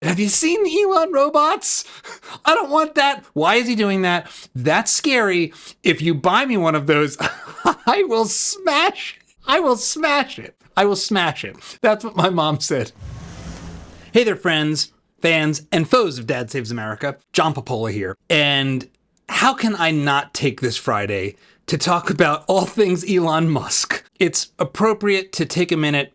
Have you seen Elon robots? I don't want that. Why is he doing that? That's scary. If you buy me one of those, I will smash it. I will smash it. I will smash it. That's what my mom said. Hey there, friends, fans, and foes of Dad Saves America. John Popola here. And how can I not take this Friday to talk about all things Elon Musk? It's appropriate to take a minute,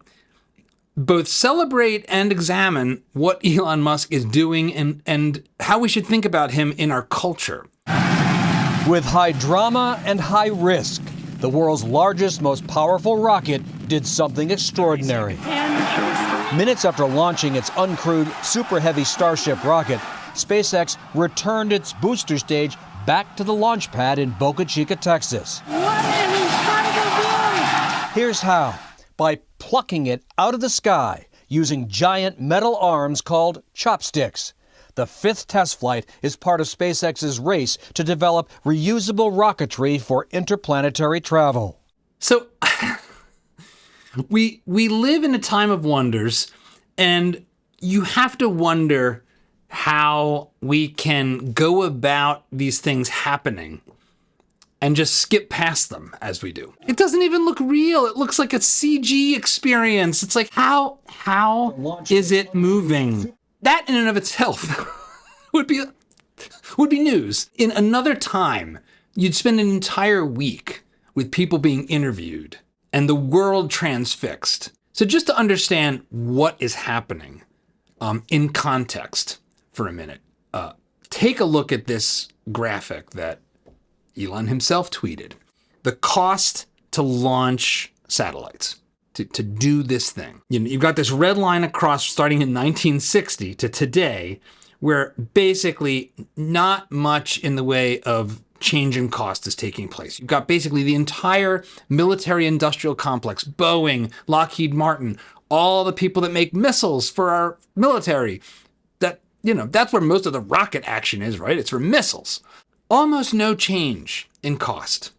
both celebrate and examine what Elon Musk is doing and how we should think about him in our culture. With high drama and high risk, the world's largest, most powerful rocket did something extraordinary. Minutes after launching its uncrewed, super heavy Starship rocket, SpaceX returned its booster stage back to the launch pad in Boca Chica, Texas. What an incredible view! Here's how. By plucking it out of the sky using giant metal arms called chopsticks. The fifth test flight is part of SpaceX's race to develop reusable rocketry for interplanetary travel. So, we live in a time of wonders, and you have to wonder how we can go about these things happening and just skip past them as we do. It doesn't even look real. It looks like a CG experience. It's like, how is it moving? That in and of itself would be news. In another time, you'd spend an entire week with people being interviewed and the world transfixed. So just to understand what is happening in context for a minute, take a look at this graphic that Elon himself tweeted. The cost to launch satellites, to do this thing. You've got this red line across starting in 1960 to today, where basically not much in the way of change in cost is taking place. You've got basically the entire military industrial complex, Boeing, Lockheed Martin, all the people that make missiles for our military. That's where most of the rocket action is, right? It's for missiles. Almost no change in cost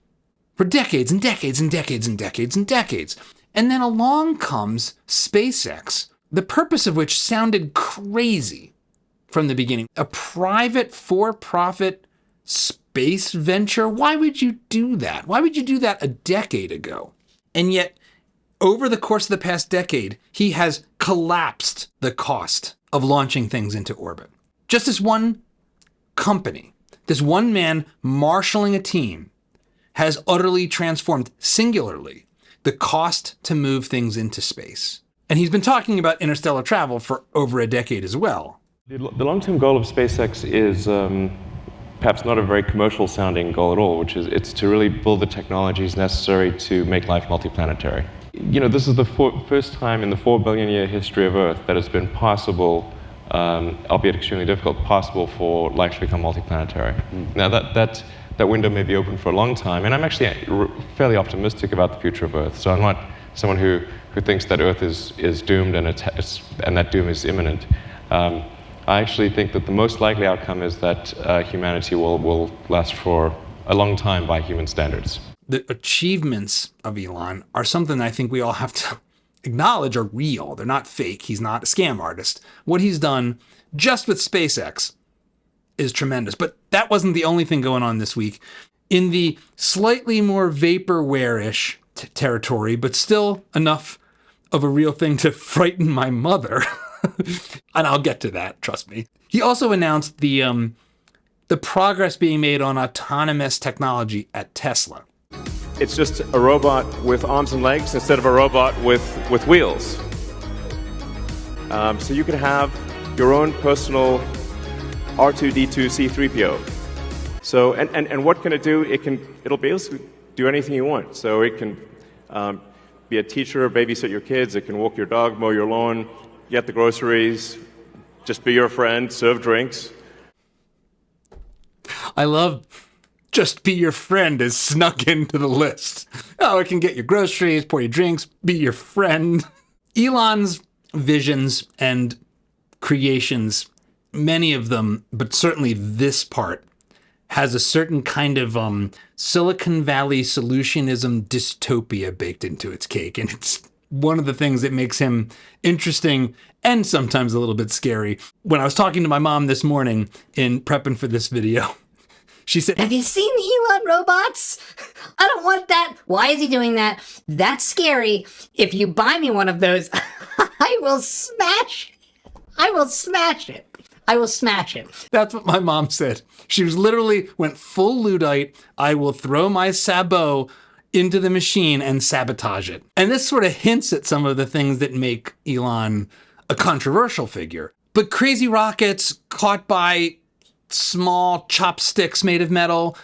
for decades and decades and decades and decades and decades. And then along comes SpaceX, the purpose of which sounded crazy from the beginning. A private for-profit space venture? Why would you do that? Why would you do that a decade ago? And yet, over the course of the past decade, he has collapsed the cost of launching things into orbit. Just as one company, this one man marshaling a team, has utterly transformed singularly the cost to move things into space. And he's been talking about interstellar travel for over a decade as well. The long-term goal of SpaceX is perhaps not a very commercial sounding goal at all, which is it's to really build the technologies necessary to make life multiplanetary. This is the first time in the 4 billion year history of Earth that it's been possible, albeit extremely difficult, possible for life to become multiplanetary. Now that window may be open for a long time, and I'm actually fairly optimistic about the future of Earth. So I'm not someone who thinks that Earth is doomed and that doom is imminent. I actually think that the most likely outcome is that humanity will last for a long time by human standards. The achievements of Elon are something I think we all have to acknowledge are real. They're not fake. He's not a scam artist. What he's done just with SpaceX is tremendous. But that wasn't the only thing going on this week. In the slightly more vaporware-ish territory, but still enough of a real thing to frighten my mother, and I'll get to that, trust me. He also announced the progress being made on autonomous technology at Tesla. It's just a robot with arms and legs instead of a robot with wheels. So you can have your own personal R2-D2 C-3PO. So and what can it do? It'll basically do anything you want. So it can be a teacher, babysit your kids. It can walk your dog, mow your lawn, get the groceries, just be your friend, serve drinks. I love just be your friend is snuck into the list. Oh, it can get your groceries, pour your drinks, be your friend. Elon's visions and creations, many of them, but certainly this part, has a certain kind of Silicon Valley solutionism dystopia baked into its cake. And it's one of the things that makes him interesting and sometimes a little bit scary. When I was talking to my mom this morning in prepping for this video, she said, "Have you seen Elon robots? I don't want that. Why is he doing that? That's scary. If you buy me one of those, I will smash it. I will smash it. I will smash it." That's what my mom said. She was literally went full Luddite. I will throw my sabot into the machine and sabotage it. And this sort of hints at some of the things that make Elon a controversial figure. But crazy rockets caught by small chopsticks made of metal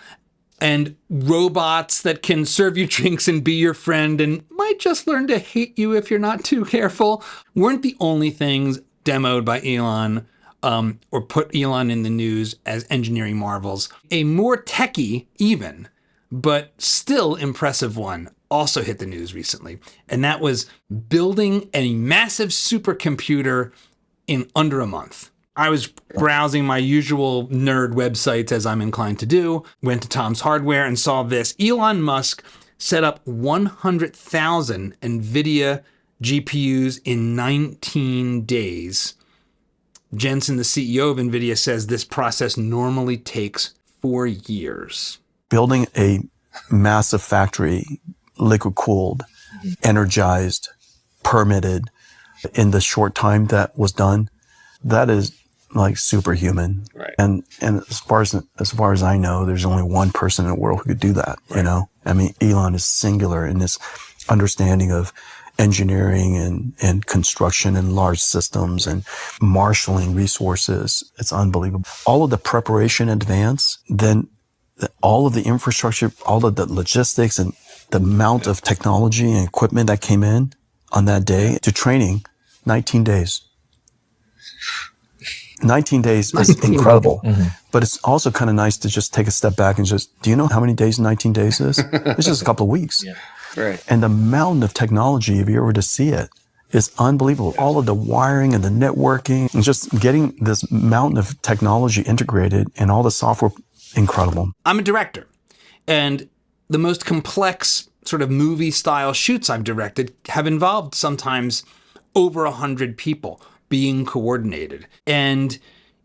and robots that can serve you drinks and be your friend and might just learn to hate you if you're not too careful weren't the only things demoed by Elon or put Elon in the news as engineering marvels. A more techie even, but still impressive one also hit the news recently. And that was building a massive supercomputer in under a month. I was browsing my usual nerd websites as I'm inclined to do, went to Tom's Hardware and saw this. Elon Musk set up 100,000 NVIDIA GPUs in 19 days. Jensen, the CEO of NVIDIA, says this process normally takes 4 years. Building a massive factory, liquid cooled, energized, permitted in the short time that was done, that is like superhuman. Right. And as far as I know, there's only one person in the world who could do that. Right. You know, I mean, Elon is singular in this understanding of engineering and construction and large systems and marshaling resources. It's unbelievable. All of the preparation in advance, then all of the infrastructure, all of the logistics and the amount of technology and equipment that came in on that day to training, 19 days. 19 days is incredible, but it's also kind of nice to just take a step back and just, do you know how many days 19 days is? It's just a couple of weeks. Yeah. Right. And the mountain of technology, if you were to see it, is unbelievable. All of the wiring and the networking and just getting this mountain of technology integrated and all the software, incredible. I'm a director, and the most complex sort of movie style shoots I've directed have involved sometimes over 100 people being coordinated. And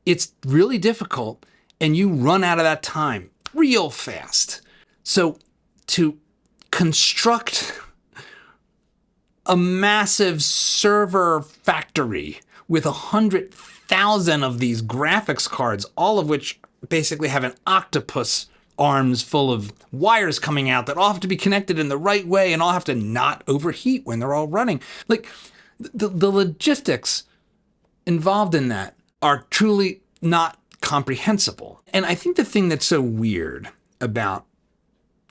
it's really difficult, and you run out of that time real fast. So to construct a massive server factory with 100,000 of these graphics cards, all of which basically have an octopus arms full of wires coming out that all have to be connected in the right way and all have to not overheat when they're all running. Like the logistics involved in that are truly not comprehensible. And I think the thing that's so weird about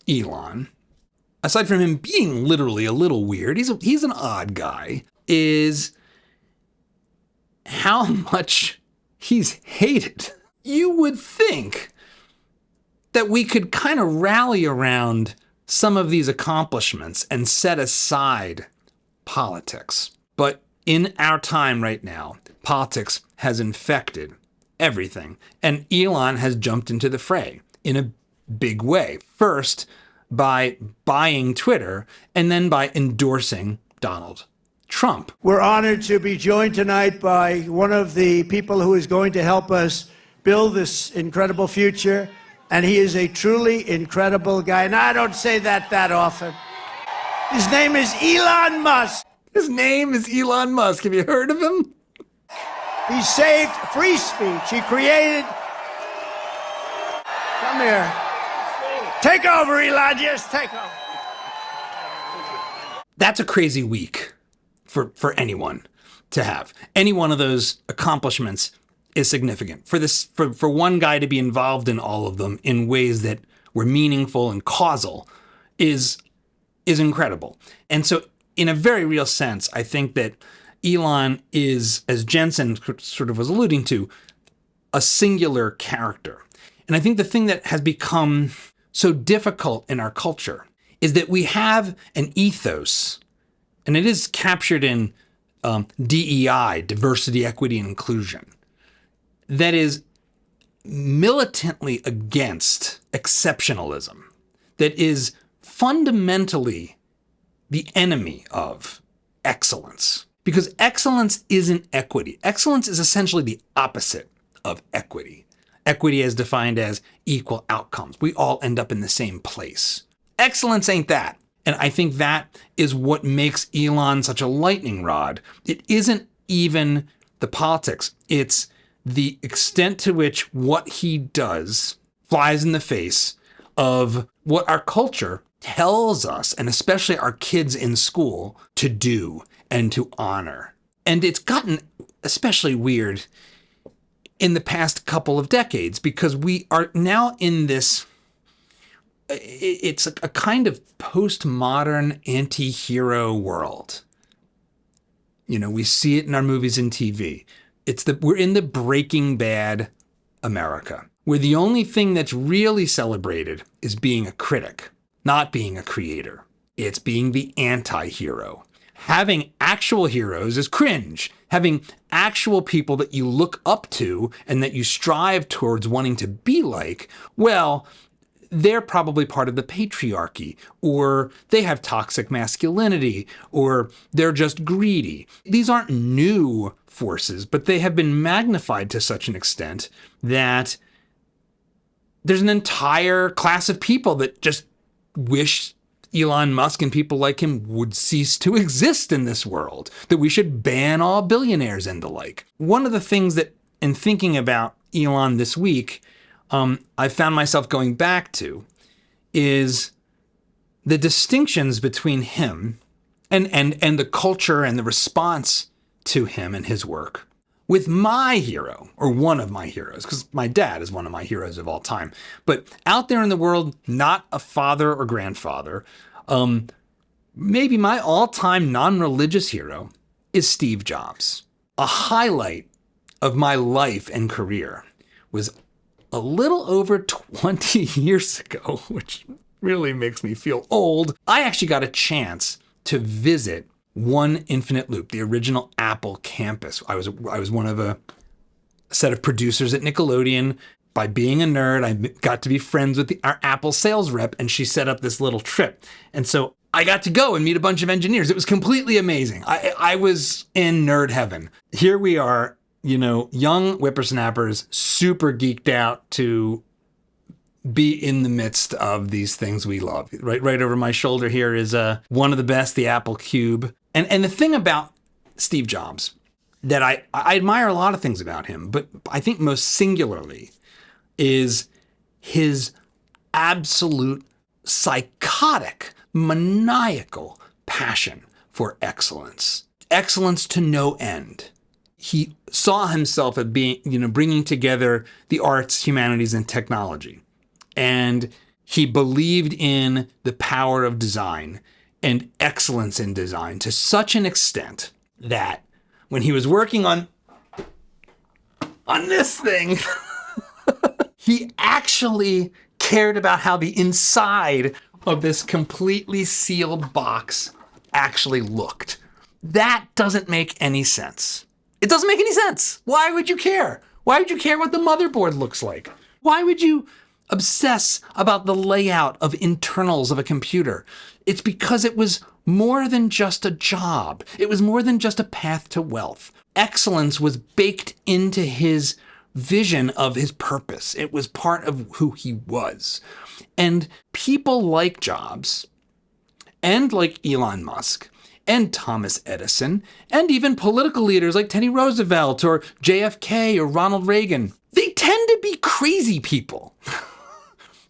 Elon, aside from him being literally a little weird, he's an odd guy, is how much he's hated. You would think that we could kind of rally around some of these accomplishments and set aside politics. But in our time right now, politics has infected everything. And Elon has jumped into the fray in a big way. First, by buying Twitter, and then by endorsing Donald Trump. We're honored to be joined tonight by one of the people who is going to help us build this incredible future. And he is a truly incredible guy. And I don't say that often. His name is Elon Musk. His name is Elon Musk. Have you heard of him? He saved free speech. He created... Come here. Take over, Elon. Just take over. That's a crazy week for anyone to have. Any one of those accomplishments is significant. For one guy to be involved in all of them in ways that were meaningful and causal is incredible. And so in a very real sense, I think that Elon is, as Jensen sort of was alluding to, a singular character. And I think the thing that has become so difficult in our culture is that we have an ethos, and it is captured in DEI, diversity, equity, and inclusion, that is militantly against exceptionalism, that is fundamentally the enemy of excellence. Because excellence isn't equity. Excellence is essentially the opposite of equity. Equity is defined as equal outcomes. We all end up in the same place. Excellence ain't that. And I think that is what makes Elon such a lightning rod. It isn't even the politics. It's the extent to which what he does flies in the face of what our culture tells us, and especially our kids in school, to do and to honor. And it's gotten especially weird in the past couple of decades because we are now in this, it's a kind of postmodern anti-hero world. You know, we see it in our movies and TV. We're in the Breaking Bad America, where the only thing that's really celebrated is being a critic, not being a creator. It's being the anti-hero. Having actual heroes is cringe. Having actual people that you look up to and that you strive towards wanting to be like, well, they're probably part of the patriarchy, or they have toxic masculinity, or they're just greedy. These aren't new forces, but they have been magnified to such an extent that there's an entire class of people that just wish Elon Musk and people like him would cease to exist in this world, that we should ban all billionaires and the like. One of the things that, in thinking about Elon this week, I found myself going back to is the distinctions between him and the culture and the response to him and his work with my hero, or one of my heroes, because my dad is one of my heroes of all time. But out there in the world, not a father or grandfather, maybe my all-time non-religious hero is Steve Jobs. A highlight of my life and career was a little over 20 years ago, which really makes me feel old. I actually got a chance to visit One Infinite Loop, the original Apple campus. I was one of a set of producers at Nickelodeon. By being a nerd, I got to be friends with our Apple sales rep, and she set up this little trip. And so I got to go and meet a bunch of engineers. It was completely amazing. I was in nerd heaven. Here we are, you know, young whippersnappers, super geeked out to be in the midst of these things we love. Right over my shoulder here is one of the best, the Apple Cube. And the thing about Steve Jobs that I admire a lot of things about him, but I think most singularly is his absolute psychotic, maniacal passion for excellence. Excellence to no end. He saw himself as being, bringing together the arts, humanities, and technology. And he believed in the power of design and excellence in design to such an extent that when he was working on this thing, he actually cared about how the inside of this completely sealed box actually looked. That doesn't make any sense. It doesn't make any sense. Why would you care? Why would you care what the motherboard looks like? Why would you obsess about the layout of internals of a computer? It's because it was more than just a job. It was more than just a path to wealth. Excellence was baked into his vision of his purpose. It was part of who he was. And people like Jobs and like Elon Musk and Thomas Edison and even political leaders like Teddy Roosevelt or JFK or Ronald Reagan, they tend to be crazy people.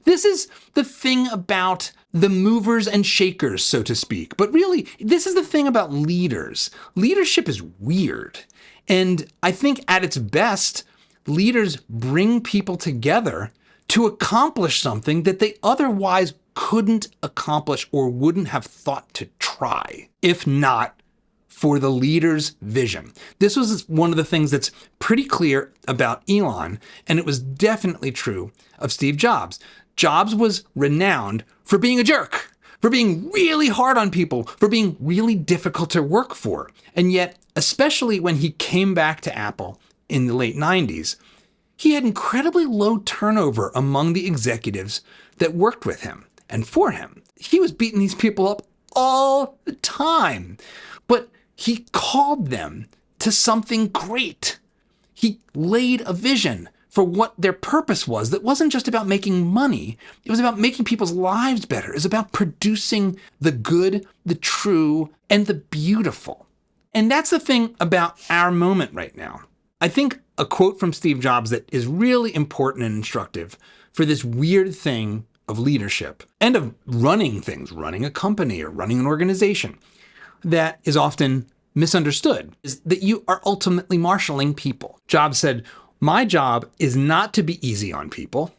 This is the thing about the movers and shakers, so to speak. But really, this is the thing about leaders. Leadership is weird. And I think at its best, leaders bring people together to accomplish something that they otherwise couldn't accomplish or wouldn't have thought to try, if not for the leader's vision. This was one of the things that's pretty clear about Elon, and it was definitely true of Steve Jobs. Jobs was renowned for being a jerk, for being really hard on people, for being really difficult to work for. And yet, especially when he came back to Apple in the late 90s, he had incredibly low turnover among the executives that worked with him and for him. He was beating these people up all the time. But He called them to something great. He laid a vision for what their purpose was that wasn't just about making money. It was about making people's lives better. It was about producing the good, the true, and the beautiful. And that's the thing about our moment right now. I think a quote from Steve Jobs that is really important and instructive for this weird thing of leadership and of running things, running a company or running an organization, that is often misunderstood, is that you are ultimately marshaling people. Jobs said, "My job is not to be easy on people.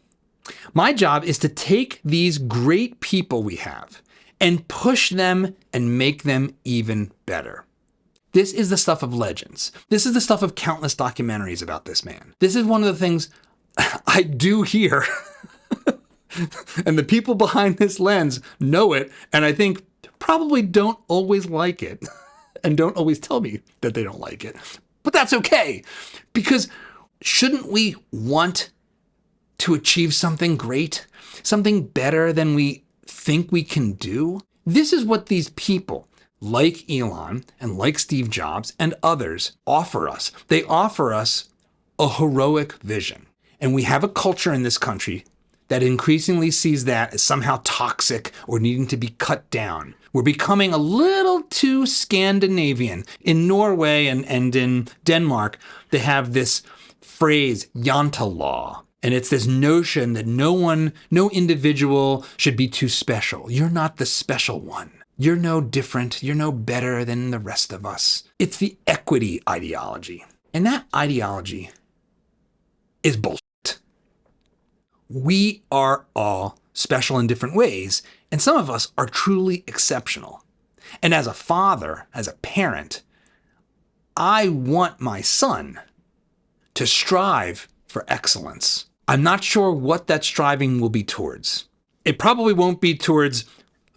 My job is to take these great people we have and push them and make them even better." This is the stuff of legends. This is the stuff of countless documentaries about this man. This is one of the things I do hear. And the people behind this lens know it, and I think probably don't always like it and don't always tell me that they don't like it. But that's okay, because shouldn't we want to achieve something great, something better than we think we can do? This is what these people like Elon and like Steve Jobs and others offer us. They offer us a heroic vision. And we have a culture in this country that increasingly sees that as somehow toxic or needing to be cut down. We're becoming a little too Scandinavian. In Norway and in Denmark, they have this phrase, jantelaw. And it's this notion that no individual should be too special. You're not the special one. You're no different. You're no better than the rest of us. It's the equity ideology. And that ideology is bullshit. We are all special in different ways, and some of us are truly exceptional. And as a father, as a parent, I want my son to strive for excellence. I'm not sure what that striving will be towards. It probably won't be towards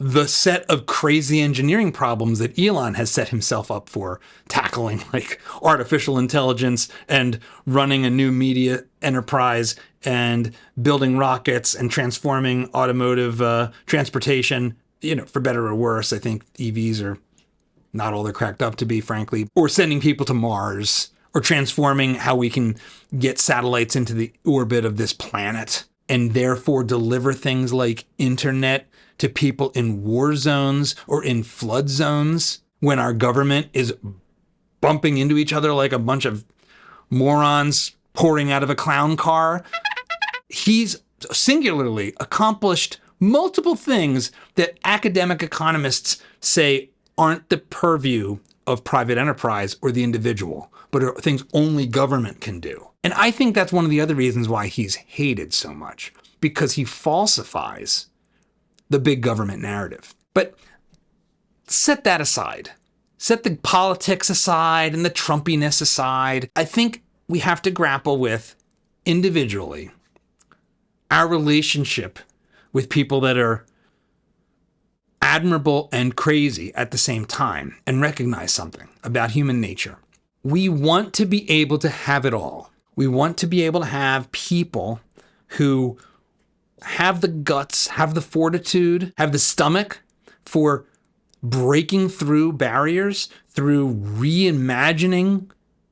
the set of crazy engineering problems that Elon has set himself up for, tackling like artificial intelligence and running a new media enterprise and building rockets and transforming automotive transportation, for better or worse. I think EVs are not all they're cracked up to be, frankly, or sending people to Mars, or transforming how we can get satellites into the orbit of this planet and therefore deliver things like internet to people in war zones or in flood zones when our government is bumping into each other like a bunch of morons pouring out of a clown car. He's singularly accomplished multiple things that academic economists say aren't the purview of private enterprise or the individual, but are things only government can do. And I think that's one of the other reasons why he's hated so much, because he falsifies the big government narrative. But set that aside. Set the politics aside and the Trumpiness aside. I think we have to grapple with, individually, our relationship with people that are admirable and crazy at the same time, and recognize something about human nature. We want to be able to have it all. We want to be able to have people who have the guts, have the fortitude, have the stomach for breaking through barriers, through reimagining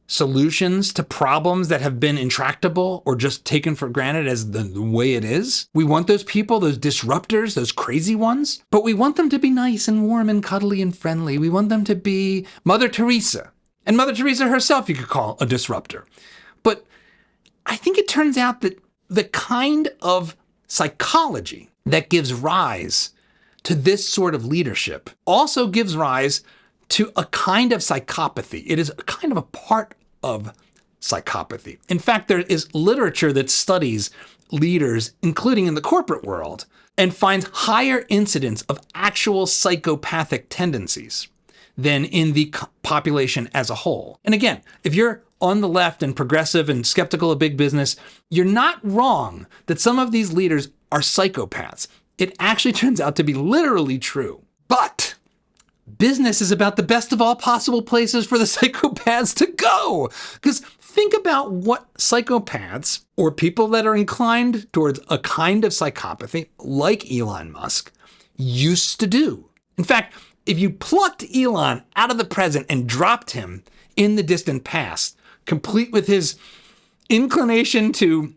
solutions to problems that have been intractable or just taken for granted as the way it is. We want those people, those disruptors, those crazy ones, but we want them to be nice and warm and cuddly and friendly. We want them to be Mother Teresa. And Mother Teresa herself you could call a disruptor. But I think it turns out that the kind of psychology that gives rise to this sort of leadership also gives rise to a kind of psychopathy. It is kind of a part of psychopathy. In fact, there is literature that studies leaders, including in the corporate world, and finds higher incidence of actual psychopathic tendencies than in the population as a whole. And again, if you're on the left and progressive and skeptical of big business, you're not wrong that some of these leaders are psychopaths. It actually turns out to be literally true. But business is about the best of all possible places for the psychopaths to go. Because think about what psychopaths, or people that are inclined towards a kind of psychopathy, like Elon Musk, used to do. In fact, if you plucked Elon out of the present and dropped him in the distant past, complete with his inclination to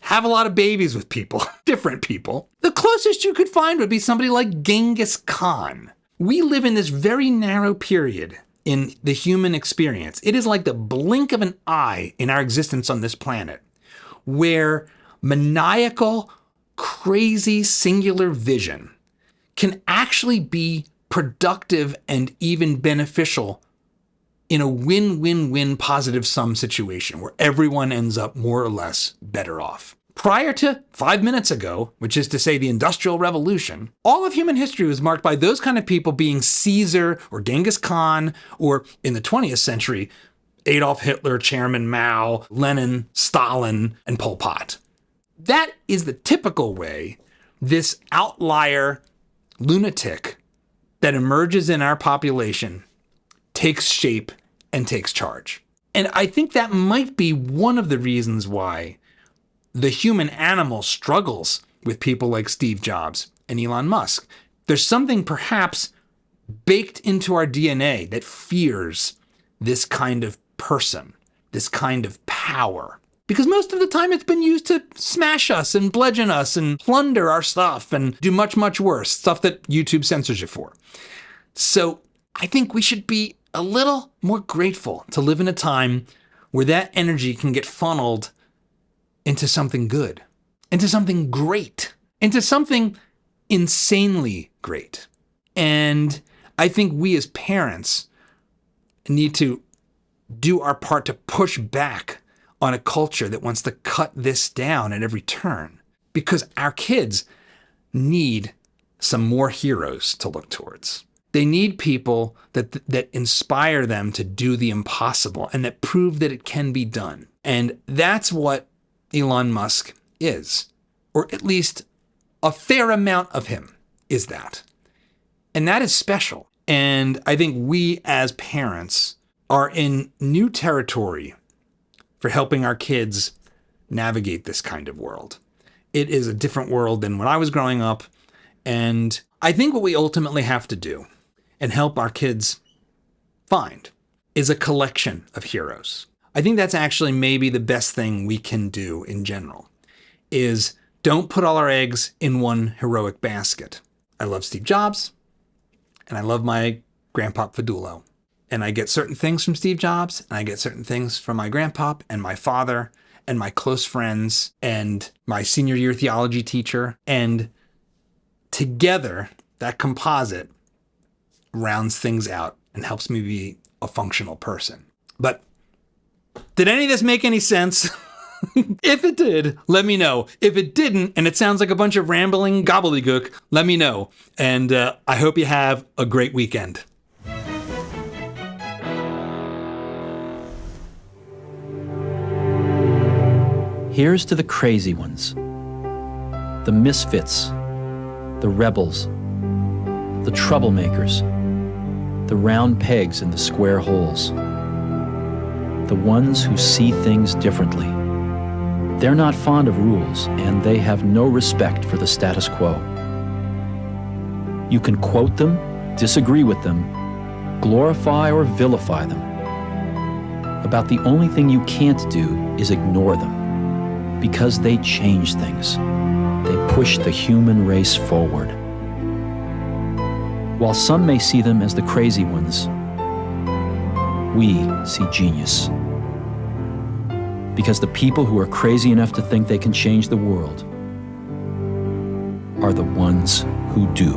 have a lot of babies with people, different people, the closest you could find would be somebody like Genghis Khan. We live in this very narrow period in the human experience. It is like the blink of an eye in our existence on this planet, where maniacal, crazy, singular vision can actually be productive and even beneficial in a win-win-win positive sum situation where everyone ends up more or less better off. Prior to 5 minutes ago, which is to say the Industrial Revolution, all of human history was marked by those kind of people being Caesar or Genghis Khan, or in the 20th century, Adolf Hitler, Chairman Mao, Lenin, Stalin, and Pol Pot. That is the typical way this outlier lunatic that emerges in our population takes shape and takes charge. And I think that might be one of the reasons why the human animal struggles with people like Steve Jobs and Elon Musk. There's something perhaps baked into our DNA that fears this kind of person, this kind of power. Because most of the time it's been used to smash us and bludgeon us and plunder our stuff and do much, much worse, stuff that YouTube censors you for. So I think we should be a little more grateful to live in a time where that energy can get funneled into something good, into something great, into something insanely great. And I think we as parents need to do our part to push back on a culture that wants to cut this down at every turn, because our kids need some more heroes to look towards. They need people that inspire them to do the impossible and that prove that it can be done. And that's what Elon Musk is, or at least a fair amount of him is that. And that is special. And I think we as parents are in new territory for helping our kids navigate this kind of world. It is a different world than when I was growing up. And I think what we ultimately have to do and help our kids find is a collection of heroes. I think that's actually maybe the best thing we can do in general, is don't put all our eggs in one heroic basket. I love Steve Jobs, and I love my grandpa Fadulo. And I get certain things from Steve Jobs, and I get certain things from my grandpa and my father and my close friends and my senior year theology teacher. And together, that composite rounds things out and helps me be a functional person. But did any of this make any sense? If it did, let me know. If it didn't, and it sounds like a bunch of rambling gobbledygook, let me know. And I hope you have a great weekend. Here's to the crazy ones, the misfits, the rebels, the troublemakers, the round pegs in the square holes, the ones who see things differently. They're not fond of rules, and they have no respect for the status quo. You can quote them, disagree with them, glorify or vilify them. About the only thing you can't do is ignore them, because they change things. They push the human race forward. While some may see them as the crazy ones, we see genius. Because the people who are crazy enough to think they can change the world are the ones who do.